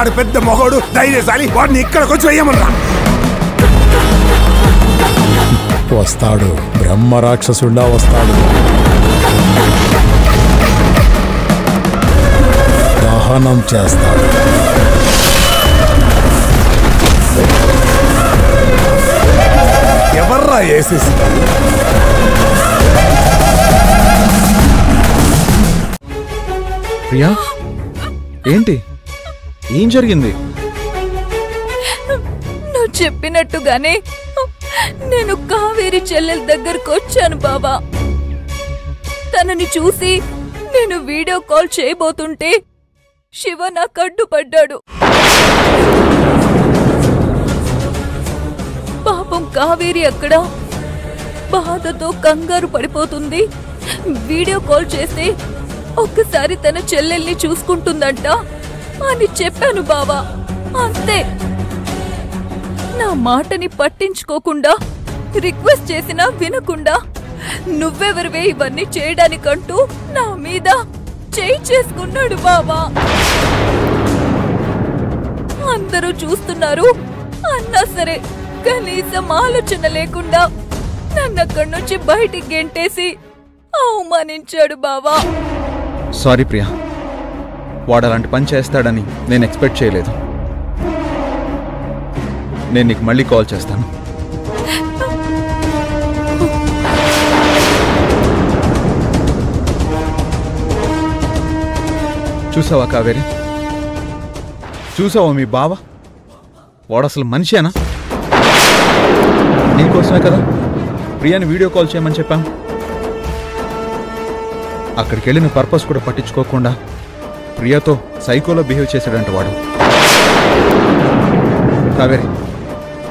వాడు పెద్ద మొగోడు ధైర్యశాలి, వాడిని ఇక్కడికి వచ్చి వేయమన్నా. వస్తాడు, బ్రహ్మ రాక్షసుడా వస్తాడు. దహనం చేస్తాడు. ఎవర్రా ఏసేసి? ప్రియా, ఏంటి, ఏం జరిగింది? నువ్వు చెప్పినట్టుగానే నేను కావేరి చెల్లెల దగ్గరకు వచ్చాను బాబా. తనని చూసి నేను వీడియో కాల్ చేయబోతుంటే శివ నాకు అడ్డుపడ్డాడు. పాపం కావేరి అక్కడ బాధతో కంగారు పడిపోతుంది. వీడియో కాల్ చేస్తే ఒక్కసారి తన చెల్లెల్ని చూసుకుంటుందంట అని చెప్పాను బావా. అంతే. నా మాటని పట్టించుకోకుండా, రిక్వెస్ట్ చేసినా వినకుండా నువ్వెవరివే ఇవన్నీ చేయడానికంటూ నా మీద చేయి చేసుకున్నాడు బావా. అందరూ చూస్తున్నారు అన్నా సరే కనీసం ఆలోచన లేకుండా నన్నక్కడి నుంచి బయటికి గెంటేసి అవమానించాడు బావా. సారీ ప్రియా, వాడు అలాంటి పని చేస్తాడని నేను ఎక్స్పెక్ట్ చేయలేదు. నేను నీకు మళ్ళీ కాల్ చేస్తాను. చూసావా కావేరి, చూసావా మీ బావ? వాడు అసలు మనిషేనా? నీకోసమే కదా ప్రియాని వీడియో కాల్ చేయమని చెప్పాను. అక్కడికి వెళ్ళిన పర్పస్ కూడా పట్టించుకోకుండా ప్రియాతో సైకోలో బిహేవ్ చేశాడంట వాడు. కావేరి,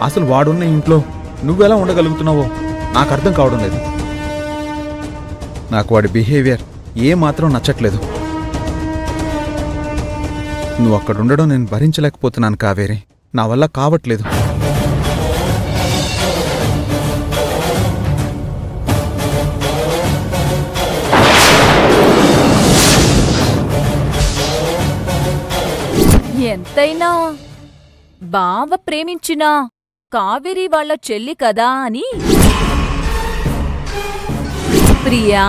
అసలు వాడున్న ఇంట్లో నువ్వెలా ఉండగలుగుతున్నావో నాకు అర్థం కావడం లేదు. నాకు వాడి బిహేవియర్ ఏమాత్రం నచ్చట్లేదు. నువ్వు అక్కడుండడం నేను భరించలేకపోతున్నాను కావేరి, నా వల్ల కావట్లేదు. ఎంతైనా బావ ప్రేమించిన కావేరి వాళ్ళ చెల్లి కదా అని. ప్రియా,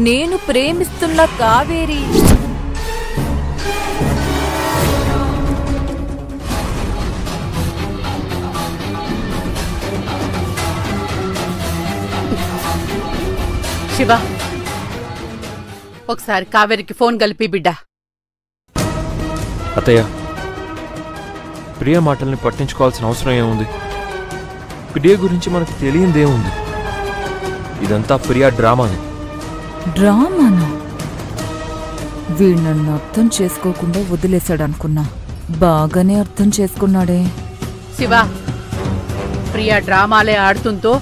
నేను ప్రేమిస్తున్న కావేరి శివ, ఒకసారి కావేరికి ఫోన్ కలిపి బిడ్డా. అత్తయ్య, ప్రియ మాటల్ని పట్టించుకోవాల్సిన అవసరం ఏముంది? ప్రియ గురించి మనకు తెలియందేముంది? ఇదంతా ప్రియా డ్రామానే. డ్రామానా? వీడు నన్ను అర్థం చేసుకోకుండా వదిలేశాడనుకున్నా. బాగానే అర్థం చేసుకున్నాడే. శివ, ప్రియా డ్రామాలే ఆడుతుందో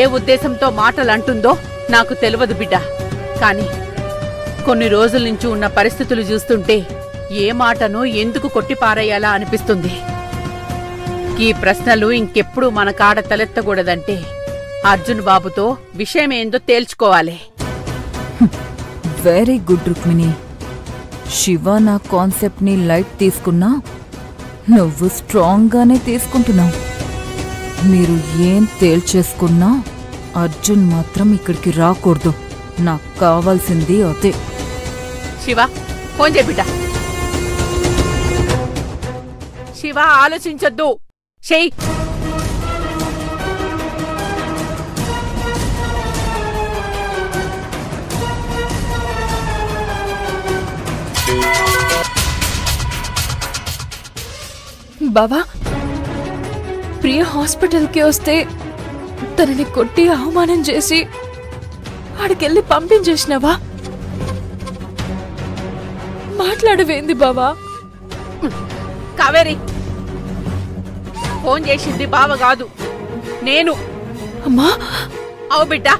ఏ ఉద్దేశంతో మాటలు అంటుందో నాకు తెలియదు బిడ్డా. కాని కొన్ని రోజుల నుంచి ఉన్న పరిస్థితులు చూస్తుంటే ఏ మాటను ఎందుకు కొట్టిపారేయాలా అనిపిస్తుంది. ఈ ప్రశ్నలు ఇంకెప్పుడు మన కాడ తలెత్తకూడదంటే అర్జున్ బాబుతో విషయమేందో తేల్చుకోవాలి. Very good Rukmini. శివ నా కాన్సెప్ట్ ని లైట్ తీసుకున్నా, నువ్వు స్ట్రాంగ్ గానే తీసుకుంటున్నావు. మీరు ఏం తేల్చేసుకున్నా అర్జున్ మాత్రం ఇక్కడికి రాకూడదు. నాకు కావాల్సింది అదే. శివ, ఫోన్ చేయి బిడ్డా. శివ, ఆలోచించొద్దు, చెయ్యి. బావా, ప్రియ హాస్పిటల్కి వస్తే తనని కొట్టి అవమానం చేసి ఆడికెళ్ళి పంపించేసినావా? మాట్లాడవేంది బావా? కావేరి, ఫోన్ చేసింది బావ కాదు, నేను. అమ్మా, అవు బిడ్డా,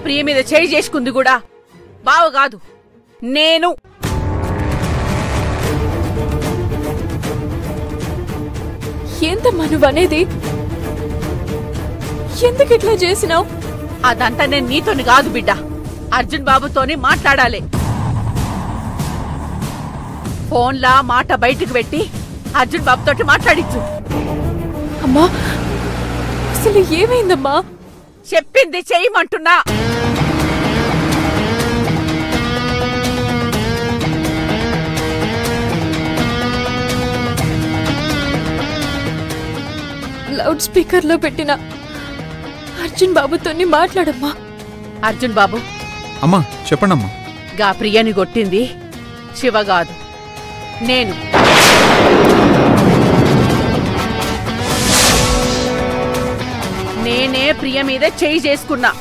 ప్రియ మీద చేయి చేసుకుంది కూడా బావ కాదు, నేను. ఏంతమ్మా నువ్వనేది? ఎందుకిట్లా చేసినావు? అదంతా నేను నీతోని కాదు బిడ్డా, అర్జున్ బాబుతోని మాట్లాడాలి. ఫోన్లా మాట బయటకు పెట్టి అర్జున్ బాబుతోటి మాట్లాడించు. అమ్మా అసలు ఏమైందమ్మా? చెప్పింది చెయ్యమంటున్నా. లౌడ్ స్పీకర్ లో పెట్టిన అర్జున్ బాబుతోని మాట్లాడమ్మా. అర్జున్ బాబు, అమ్మా చెప్పండమ్మా. గా ప్రియని కొట్టింది శివ కాదు, నేను. నేనే ప్రియ మీద చేయి చేసుకున్నా.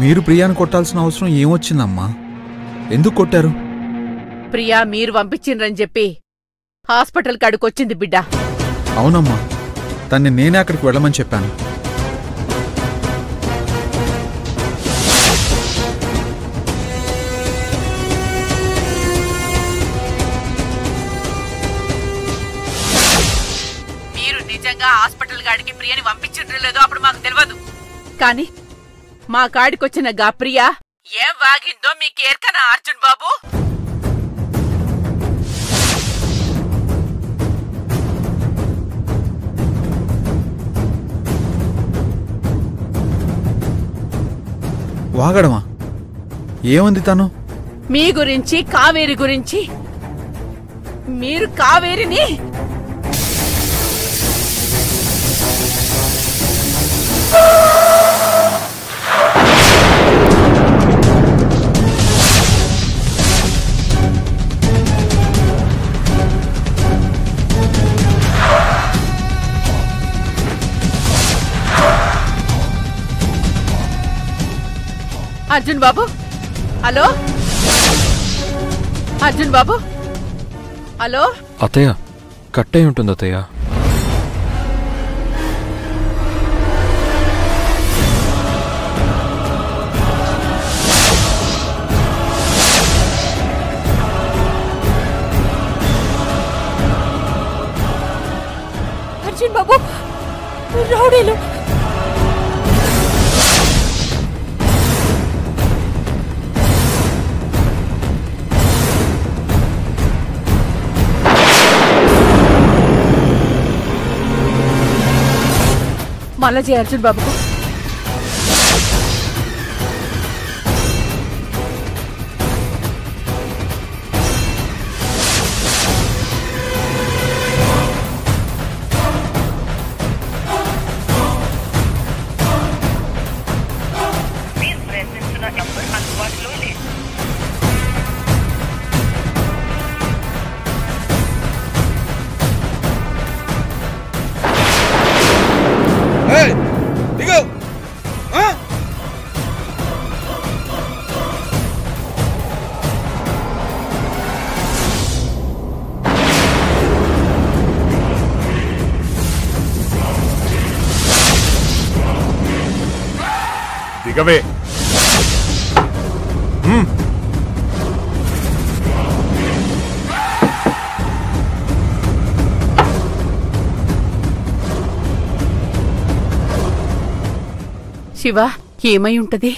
మీరు ప్రియాని కొట్టాల్సిన అవసరం ఏమొచ్చిందమ్మా? ఎందుకు కొట్టారు? ప్రియా మీరు పంపించిండ్రని చెప్పి హాస్పిటల్ కాడికొచ్చింది బిడ్డ. అవునమ్మా, తన్ని నేనే అక్కడికి వెళ్ళమని చెప్పాను. మీరు నిజంగా హాస్పిటల్ కాడికి ప్రియని పంపించిండ్రో లేదో అప్పుడు మాకు తెలియదు. కానీ మా కాడికొచ్చిన గా ప్రియ ఏం వాగిందో మీకు ఎరకనా అర్జున్ బాబు? వాగడమా? ఏముంది తను? మీ గురించి, కావేరి గురించి. మీరు కావేరిని అర్జున్ బాబు, హలో అర్జున్ బాబు, హలో. అత్తయ్య కట్టయి ఉంటుంది అత్తయ్య. అర్జున్ బాబు రౌడీలు. మళ్ళా చేయ అర్జున్ బాబుకు. దిగవే. శివ ఏమై ఉంటది?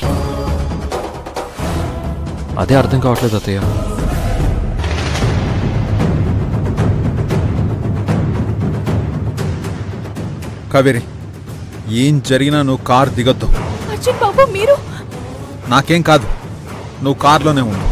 అదే అర్థం కావట్లేదు అత్తయ్య. కావేరి, ఏం జరిగినా నువ్వు కారు దిగొద్దు. అర్జున్ బాబు మీరు? నాకేం కాదు, నువ్వు కారులోనే ఉండు.